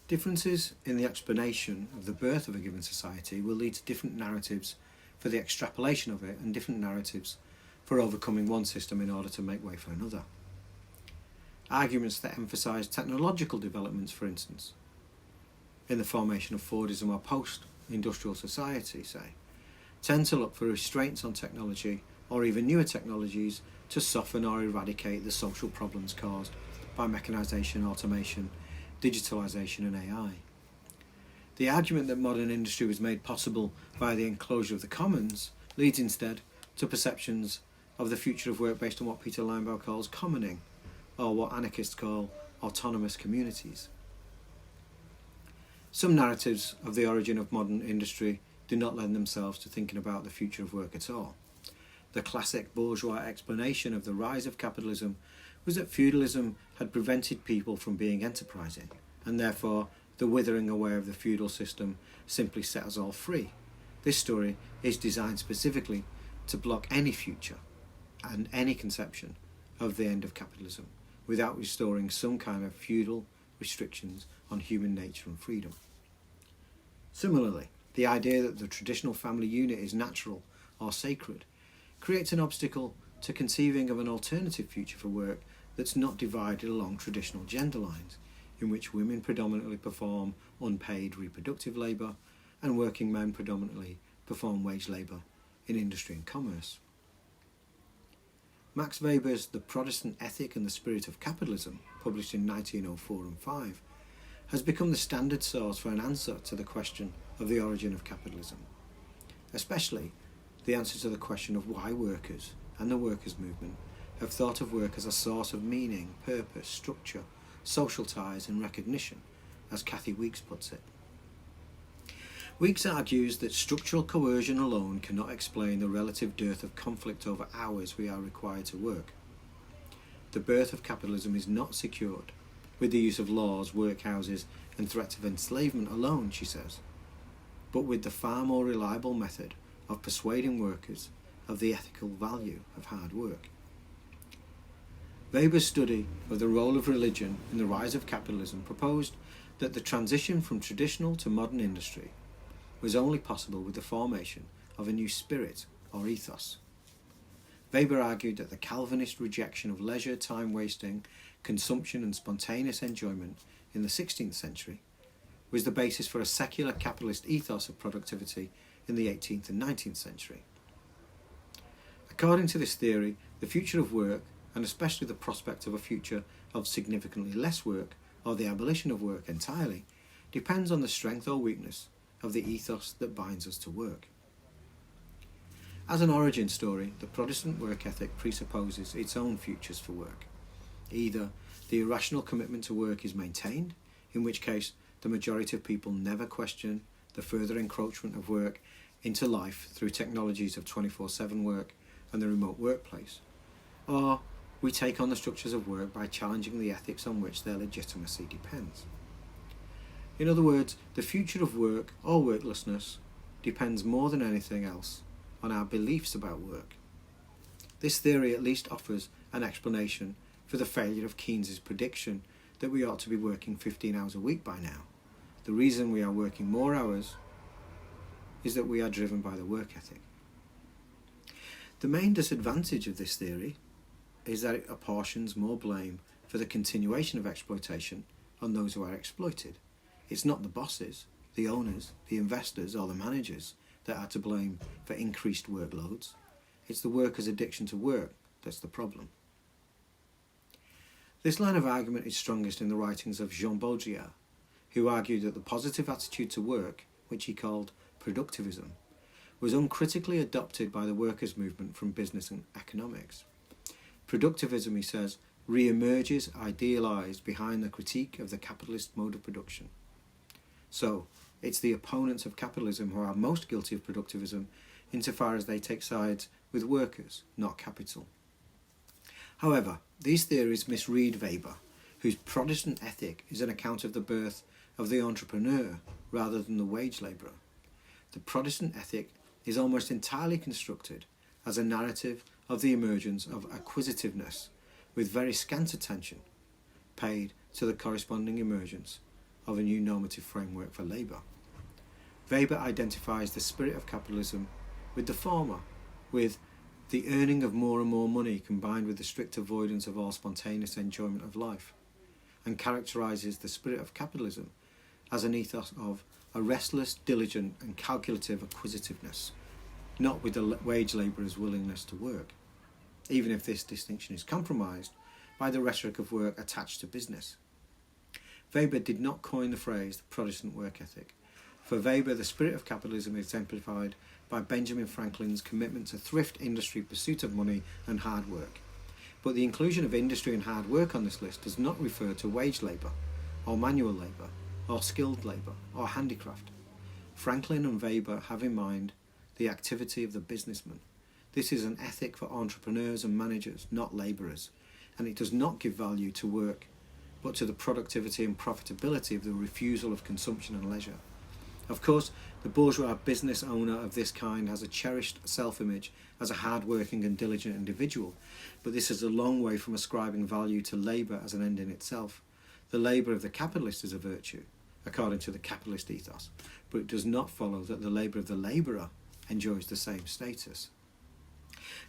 Differences in the explanation of the birth of a given society will lead to different narratives for the extrapolation of it and different narratives for overcoming one system in order to make way for another. Arguments that emphasise technological developments, for instance, in the formation of Fordism or post-industrial society, say, tend to look for restraints on technology or even newer technologies to soften or eradicate the social problems caused by mechanisation, automation, digitalisation and AI. The argument that modern industry was made possible by the enclosure of the commons leads instead to perceptions of the future of work based on what Peter Linebaugh calls commoning, or what anarchists call autonomous communities. Some narratives of the origin of modern industry do not lend themselves to thinking about the future of work at all. The classic bourgeois explanation of the rise of capitalism was that feudalism had prevented people from being enterprising, and therefore the withering away of the feudal system simply set us all free. This story is designed specifically to block any future and any conception of the end of capitalism without restoring some kind of feudal restrictions on human nature and freedom. Similarly, the idea that the traditional family unit is natural or sacred creates an obstacle to conceiving of an alternative future for work that's not divided along traditional gender lines, in which women predominantly perform unpaid reproductive labour and working men predominantly perform wage labour in industry and commerce. Max Weber's The Protestant Ethic and the Spirit of Capitalism, published in 1904 and 5, has become the standard source for an answer to the question of the origin of capitalism, especially the answer to the question of why workers and the workers' movement have thought of work as a source of meaning, purpose, structure, social ties and recognition, as Kathy Weeks puts it. Weeks argues that structural coercion alone cannot explain the relative dearth of conflict over hours we are required to work. The birth of capitalism is not secured with the use of laws, workhouses and threats of enslavement alone, she says, but with the far more reliable method of persuading workers of the ethical value of hard work. Weber's study of the role of religion in the rise of capitalism proposed that the transition from traditional to modern industry was only possible with the formation of a new spirit or ethos. Weber argued that the Calvinist rejection of leisure, time wasting, consumption and spontaneous enjoyment in the 16th century was the basis for a secular capitalist ethos of productivity in the 18th and 19th century. According to this theory, the future of work, and especially the prospect of a future of significantly less work or the abolition of work entirely, depends on the strength or weakness of the ethos that binds us to work. As an origin story, the Protestant work ethic presupposes its own futures for work. Either the irrational commitment to work is maintained, in which case the majority of people never question the further encroachment of work into life through technologies of 24/7 work and the remote workplace, or we take on the structures of work by challenging the ethics on which their legitimacy depends. In other words, the future of work or worklessness depends more than anything else on our beliefs about work. This theory at least offers an explanation for the failure of Keynes's prediction that we ought to be working 15 hours a week by now. The reason we are working more hours is that we are driven by the work ethic. The main disadvantage of this theory is that it apportions more blame for the continuation of exploitation on those who are exploited. It's not the bosses, the owners, the investors or the managers that are to blame for increased workloads. It's the workers' addiction to work that's the problem. This line of argument is strongest in the writings of Jean Baudrillard, who argued that the positive attitude to work, which he called productivism, was uncritically adopted by the workers' movement from business and economics. Productivism, he says, re-emerges idealised behind the critique of the capitalist mode of production. So, it's the opponents of capitalism who are most guilty of productivism insofar as they take sides with workers, not capital. However, these theories misread Weber, whose Protestant ethic is an account of the birth of the entrepreneur rather than the wage labourer. The Protestant ethic is almost entirely constructed as a narrative of the emergence of acquisitiveness, with very scant attention paid to the corresponding emergence of a new normative framework for labour. Weber identifies the spirit of capitalism with the former, with the earning of more and more money combined with the strict avoidance of all spontaneous enjoyment of life, and characterises the spirit of capitalism as an ethos of a restless, diligent and calculative acquisitiveness, not with the wage labourer's willingness to work, even if this distinction is compromised by the rhetoric of work attached to business. Weber did not coin the phrase the Protestant work ethic. For Weber, the spirit of capitalism is exemplified by Benjamin Franklin's commitment to thrift, industry, pursuit of money and hard work. But the inclusion of industry and hard work on this list does not refer to wage labour, or manual labour, or skilled labour, or handicraft. Franklin and Weber have in mind the activity of the businessman. This is an ethic for entrepreneurs and managers, not labourers, and it does not give value to work, but to the productivity and profitability of the refusal of consumption and leisure. Of course, the bourgeois business owner of this kind has a cherished self-image as a hard-working and diligent individual, but this is a long way from ascribing value to labour as an end in itself. The labour of the capitalist is a virtue, according to the capitalist ethos, but it does not follow that the labour of the labourer enjoys the same status.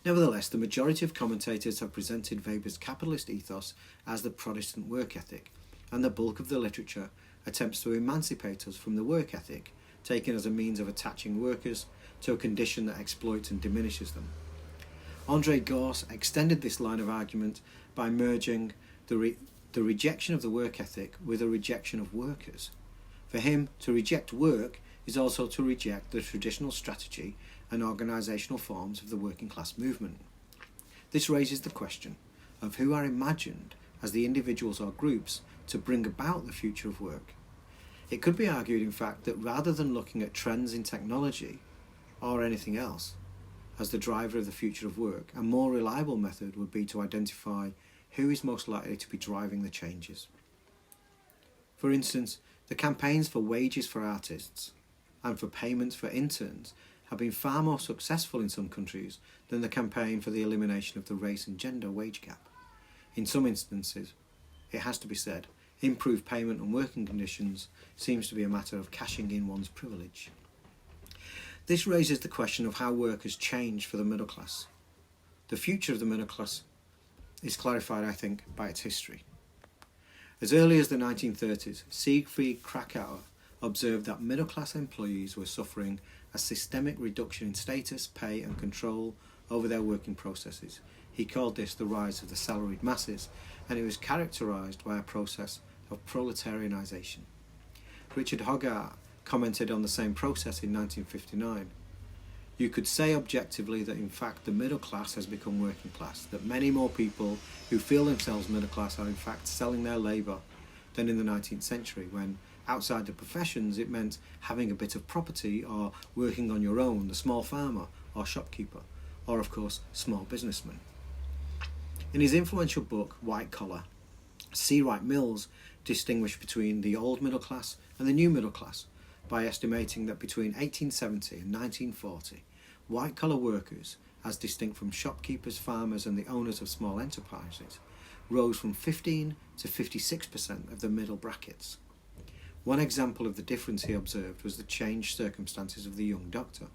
Nevertheless, the majority of commentators have presented Weber's capitalist ethos as the Protestant work ethic, and the bulk of the literature attempts to emancipate us from the work ethic, taken as a means of attaching workers to a condition that exploits and diminishes them. André Gorz extended this line of argument by merging the rejection of the work ethic with a rejection of workers. For him, to reject work is also to reject the traditional strategy and organisational forms of the working class movement. This raises the question of who are imagined as the individuals or groups to bring about the future of work. It could be argued, in fact, that rather than looking at trends in technology or anything else as the driver of the future of work, a more reliable method would be to identify who is most likely to be driving the changes. For instance, the campaigns for wages for artists and for payments for interns have been far more successful in some countries than the campaign for the elimination of the race and gender wage gap. In some instances, it has to be said, improved payment and working conditions seems to be a matter of cashing in one's privilege. This raises the question of how work has changed for the middle class. The future of the middle class is clarified, I think, by its history. As early as the 1930s, Siegfried Kracauer observed that middle-class employees were suffering a systemic reduction in status, pay and control over their working processes. He called this the rise of the salaried masses, and it was characterised by a process of proletarianisation. Richard Hogarth commented on the same process in 1959. You could say objectively that in fact the middle class has become working class, that many more people who feel themselves middle class are in fact selling their labour than in the 19th century, when outside the professions it meant having a bit of property or working on your own, the small farmer or shopkeeper, or of course small businessman. In his influential book White Collar, C. Wright Mills distinguished between the old middle class and the new middle class by estimating that between 1870 and 1940, white-collar workers, as distinct from shopkeepers, farmers and the owners of small enterprises, rose from 15 to 56% of the middle brackets. One example of the difference he observed was the changed circumstances of the young doctor.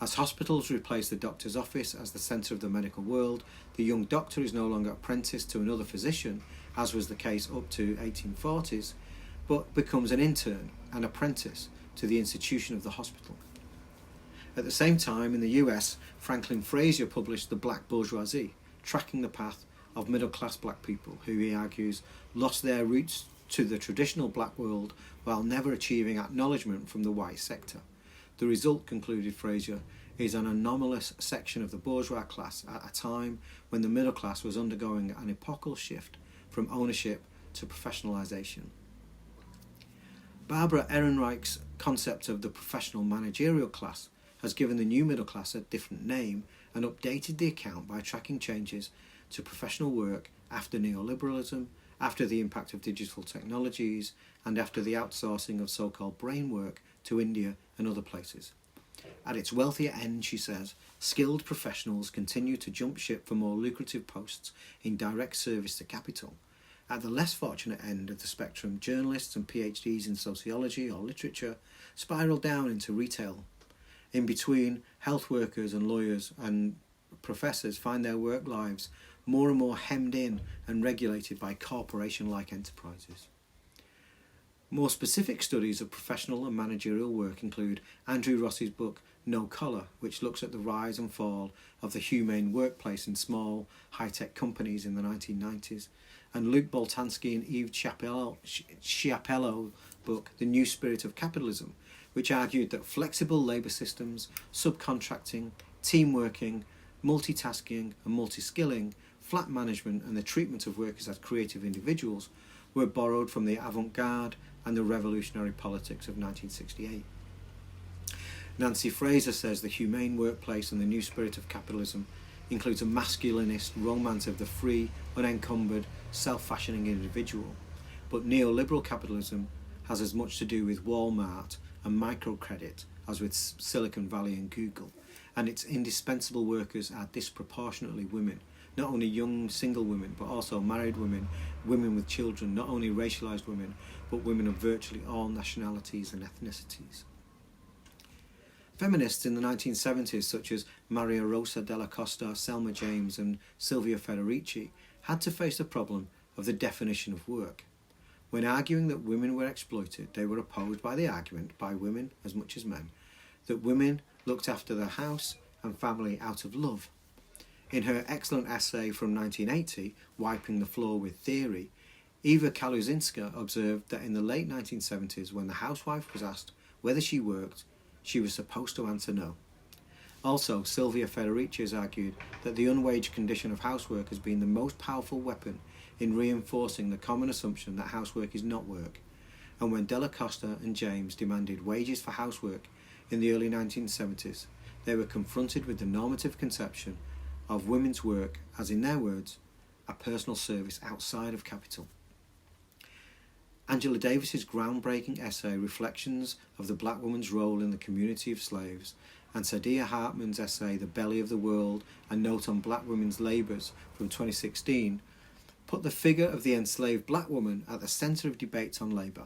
As hospitals replaced the doctor's office as the centre of the medical world, the young doctor is no longer apprenticed to another physician, as was the case up to 1840s, but becomes an intern, an apprentice, to the institution of the hospital. At the same time, in the US, Franklin Frazier published The Black Bourgeoisie, tracking the path of middle-class black people who, he argues, lost their roots to the traditional black world while never achieving acknowledgement from the white sector. The result, concluded Frazier, is an anomalous section of the bourgeois class at a time when the middle class was undergoing an epochal shift from ownership to professionalisation. Barbara Ehrenreich's concept of the professional managerial class has given the new middle class a different name and updated the account by tracking changes to professional work after neoliberalism, after the impact of digital technologies, and after the outsourcing of so-called brain work to India and other places. At its wealthier end, she says, skilled professionals continue to jump ship for more lucrative posts in direct service to capital, At the less fortunate end of the spectrum, journalists and PhDs in sociology or literature spiral down into retail. In between, health workers and lawyers and professors find their work lives more and more hemmed in and regulated by corporation-like enterprises. More specific studies of professional and managerial work include Andrew Ross's book No Collar, which looks at the rise and fall of the humane workplace in small, high-tech companies in the 1990s, and Luke Boltanski and Eve Chiapello's book The New Spirit of Capitalism, which argued that flexible labour systems, subcontracting, team working, multitasking and multi-skilling, flat management and the treatment of workers as creative individuals were borrowed from the avant-garde and the revolutionary politics of 1968. Nancy Fraser says the humane workplace and the new spirit of capitalism includes a masculinist romance of the free, unencumbered, self-fashioning individual, but neoliberal capitalism has as much to do with Walmart and microcredit as with Silicon Valley and Google, and its indispensable workers are disproportionately women, not only young single women but also married women, women with children, not only racialised women but women of virtually all nationalities and ethnicities. Feminists in the 1970s such as Maria Rosa Della Costa, Selma James and Silvia Federici had to face the problem of the definition of work. When arguing that women were exploited, they were opposed by the argument, by women as much as men, that women looked after their house and family out of love. In her excellent essay from 1980, Wiping the Floor with Theory, Eva Kaluzinska observed that in the late 1970s, when the housewife was asked whether she worked, she was supposed to answer no. Also, Silvia Federici has argued that the unwaged condition of housework has been the most powerful weapon in reinforcing the common assumption that housework is not work. And when Della Costa and James demanded wages for housework in the early 1970s, they were confronted with the normative conception of women's work as, in their words, a personal service outside of capital. Angela Davis's groundbreaking essay Reflections of the Black Woman's Role in the Community of Slaves, and Saidiya Hartman's essay The Belly of the World, a Note on Black Women's Labours from 2016, put the figure of the enslaved black woman at the centre of debates on labour.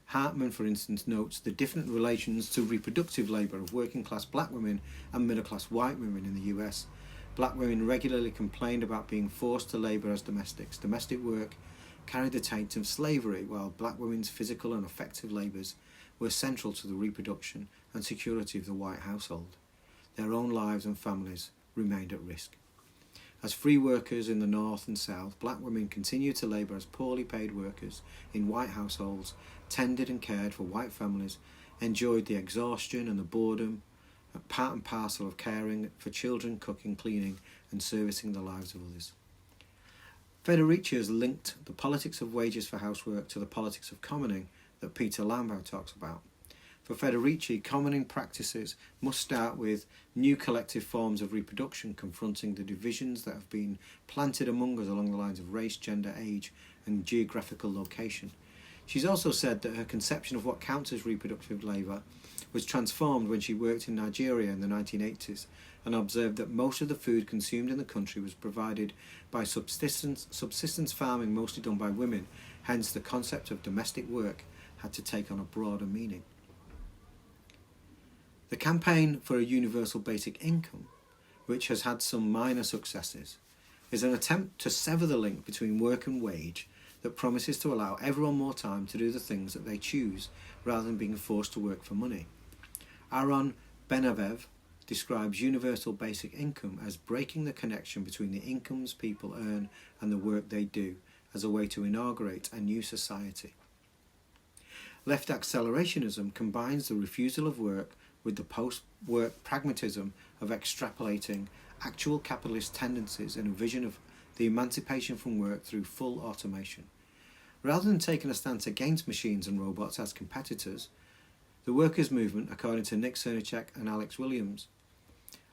Hartman, for instance, notes the different relations to reproductive labour of working-class black women and middle-class white women in the US. Black women regularly complained about being forced to labour as domestics. Domestic work carried the taint of slavery, while black women's physical and affective labours were central to the reproduction and security of the white household. Their own lives and families remained at risk. As free workers in the North and South, black women continued to labour as poorly paid workers in white households, tended and cared for white families, enjoyed the exhaustion and the boredom, part and parcel of caring for children, cooking, cleaning and servicing the lives of others. Federici has linked the politics of wages for housework to the politics of commoning that Peter Lambeau talks about. For Federici, commoning practices must start with new collective forms of reproduction confronting the divisions that have been planted among us along the lines of race, gender, age and geographical location. She's also said that her conception of what counts as reproductive labour was transformed when she worked in Nigeria in the 1980s and observed that most of the food consumed in the country was provided by subsistence farming mostly done by women, hence the concept of domestic work had to take on a broader meaning. The campaign for a universal basic income, which has had some minor successes, is an attempt to sever the link between work and wage that promises to allow everyone more time to do the things that they choose rather than being forced to work for money. Aaron Benavev describes universal basic income as breaking the connection between the incomes people earn and the work they do as a way to inaugurate a new society. Left accelerationism combines the refusal of work with the post-work pragmatism of extrapolating actual capitalist tendencies in a vision of the emancipation from work through full automation. Rather than taking a stance against machines and robots as competitors, the workers' movement, according to Nick Cernicek and Alex Williams,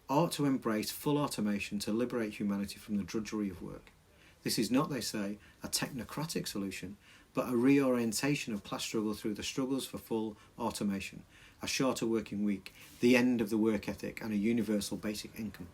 ought to embrace full automation to liberate humanity from the drudgery of work. This is not, they say, a technocratic solution, but a reorientation of class struggle through the struggles for full automation, a shorter working week, the end of the work ethic, and a universal basic income.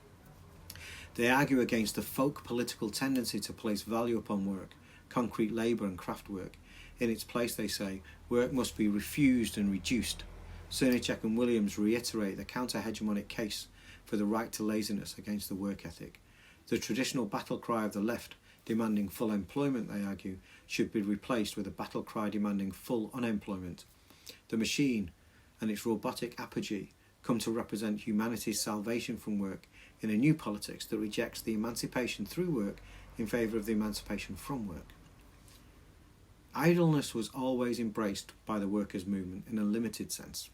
They argue against the folk political tendency to place value upon work, concrete labour and craft work. In its place, they say, work must be refused and reduced. Cernicek and Williams reiterate the counter-hegemonic case for the right to laziness against the work ethic. The traditional battle cry of the left, demanding full employment, they argue, should be replaced with a battle cry demanding full unemployment. The machine and its robotic apogee come to represent humanity's salvation from work in a new politics that rejects the emancipation through work in favour of the emancipation from work. Idleness was always embraced by the workers' movement in a limited sense.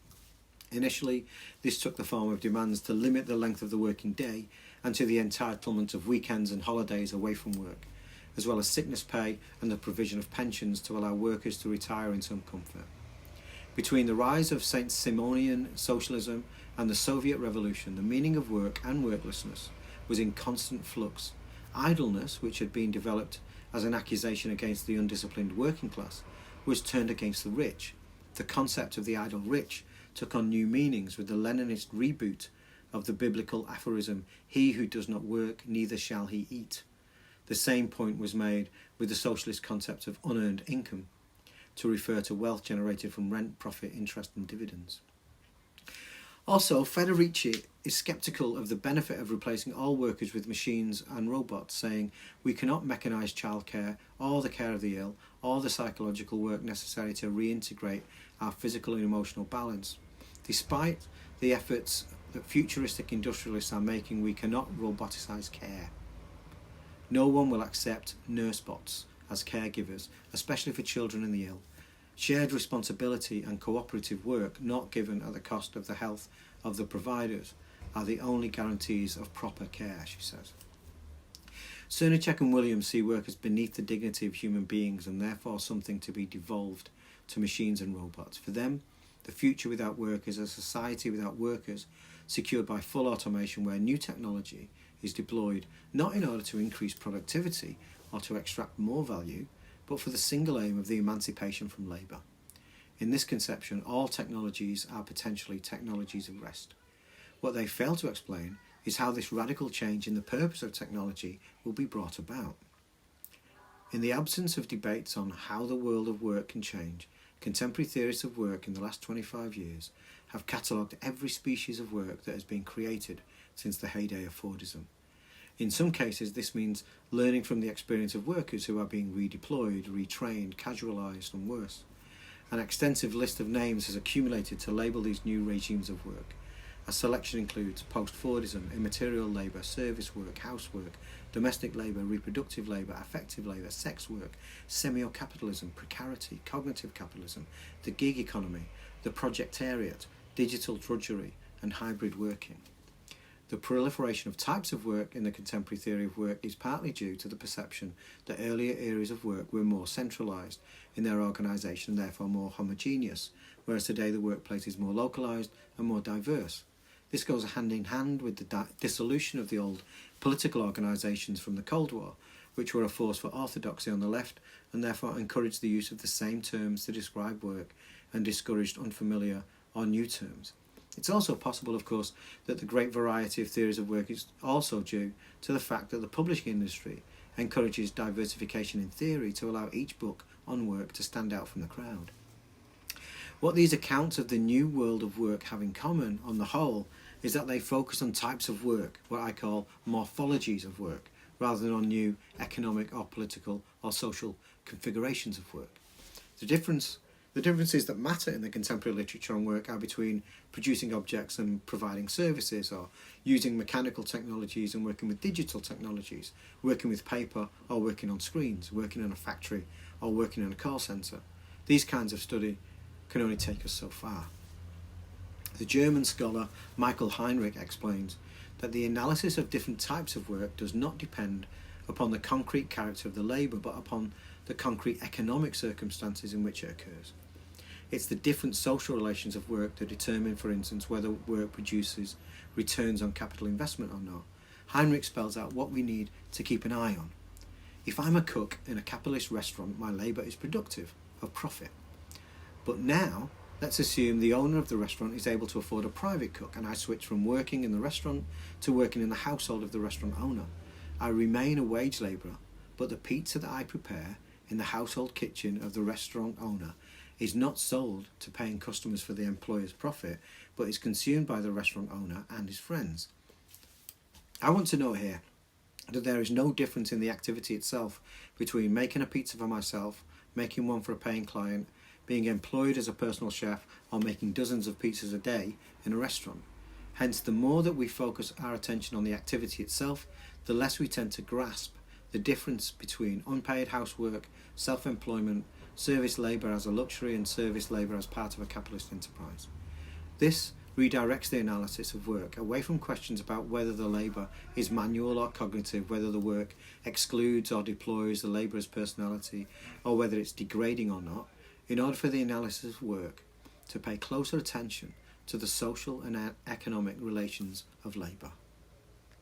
Initially, this took the form of demands to limit the length of the working day and to the entitlement of weekends and holidays away from work, as well as sickness pay and the provision of pensions to allow workers to retire in some comfort. Between the rise of Saint Simonian socialism and the Soviet Revolution, the meaning of work and worklessness was in constant flux. Idleness, which had been developed as an accusation against the undisciplined working class, was turned against the rich. The concept of the idle rich took on new meanings with the Leninist reboot of the biblical aphorism, "He who does not work, neither shall he eat." The same point was made with the socialist concept of unearned income, to refer to wealth generated from rent, profit, interest and dividends. Also, Federici is sceptical of the benefit of replacing all workers with machines and robots, saying, "We cannot mechanise childcare or the care of the ill or the psychological work necessary to reintegrate our physical and emotional balance. Despite the efforts that futuristic industrialists are making, we cannot roboticize care. No one will accept nurse bots as caregivers, especially for children and the ill. Shared responsibility and cooperative work, not given at the cost of the health of the providers, are the only guarantees of proper care," she says. Cernicek and Williams see work as beneath the dignity of human beings and therefore something to be devolved to machines and robots. For them, the future without work is a society without workers, secured by full automation where new technology is deployed not in order to increase productivity or to extract more value, but for the single aim of the emancipation from labour. In this conception, all technologies are potentially technologies of rest. What they fail to explain is how this radical change in the purpose of technology will be brought about. In the absence of debates on how the world of work can change, contemporary theorists of work in the last 25 years have catalogued every species of work that has been created since the heyday of Fordism. In some cases, this means learning from the experience of workers who are being redeployed, retrained, casualised, and worse. An extensive list of names has accumulated to label these new regimes of work. A selection includes post-Fordism, immaterial labour, service work, housework, domestic labour, reproductive labour, affective labour, sex work, semio-capitalism, precarity, cognitive capitalism, the gig economy, the projectariat, digital drudgery, and hybrid working. The proliferation of types of work in the contemporary theory of work is partly due to the perception that earlier areas of work were more centralised in their organisation and therefore more homogeneous, whereas today the workplace is more localised and more diverse. This goes hand in hand with the dissolution of the old political organisations from the Cold War, which were a force for orthodoxy on the left and therefore encouraged the use of the same terms to describe work and discouraged unfamiliar or new terms. It's also possible, of course, that the great variety of theories of work is also due to the fact that the publishing industry encourages diversification in theory to allow each book on work to stand out from the crowd. What these accounts of the new world of work have in common, on the whole, is that they focus on types of work, what I call morphologies of work, rather than on new economic or political or social configurations of work. The differences that matter in the contemporary literature on work are between producing objects and providing services, or using mechanical technologies and working with digital technologies, working with paper or working on screens, working in a factory or working in a call centre. These kinds of study can only take us so far. The German scholar Michael Heinrich explains that the analysis of different types of work does not depend upon the concrete character of the labour, but upon the concrete economic circumstances in which it occurs. It's the different social relations of work that determine, for instance, whether work produces returns on capital investment or not. Heinrich spells out what we need to keep an eye on. If I'm a cook in a capitalist restaurant, my labour is productive, of profit. But now, let's assume the owner of the restaurant is able to afford a private cook, and I switch from working in the restaurant to working in the household of the restaurant owner. I remain a wage labourer, but the pizza that I prepare in the household kitchen of the restaurant owner is not sold to paying customers for the employer's profit, but is consumed by the restaurant owner and his friends. I want to note here that there is no difference in the activity itself between making a pizza for myself, making one for a paying client, being employed as a personal chef, or making dozens of pizzas a day in a restaurant. Hence, the more that we focus our attention on the activity itself, the less we tend to grasp the difference between unpaid housework, self-employment, service labour as a luxury, and service labour as part of a capitalist enterprise. This redirects the analysis of work away from questions about whether the labour is manual or cognitive, whether the work excludes or deploys the labourer's personality, or whether it's degrading or not, in order for the analysis of work to pay closer attention to the social and economic relations of labour.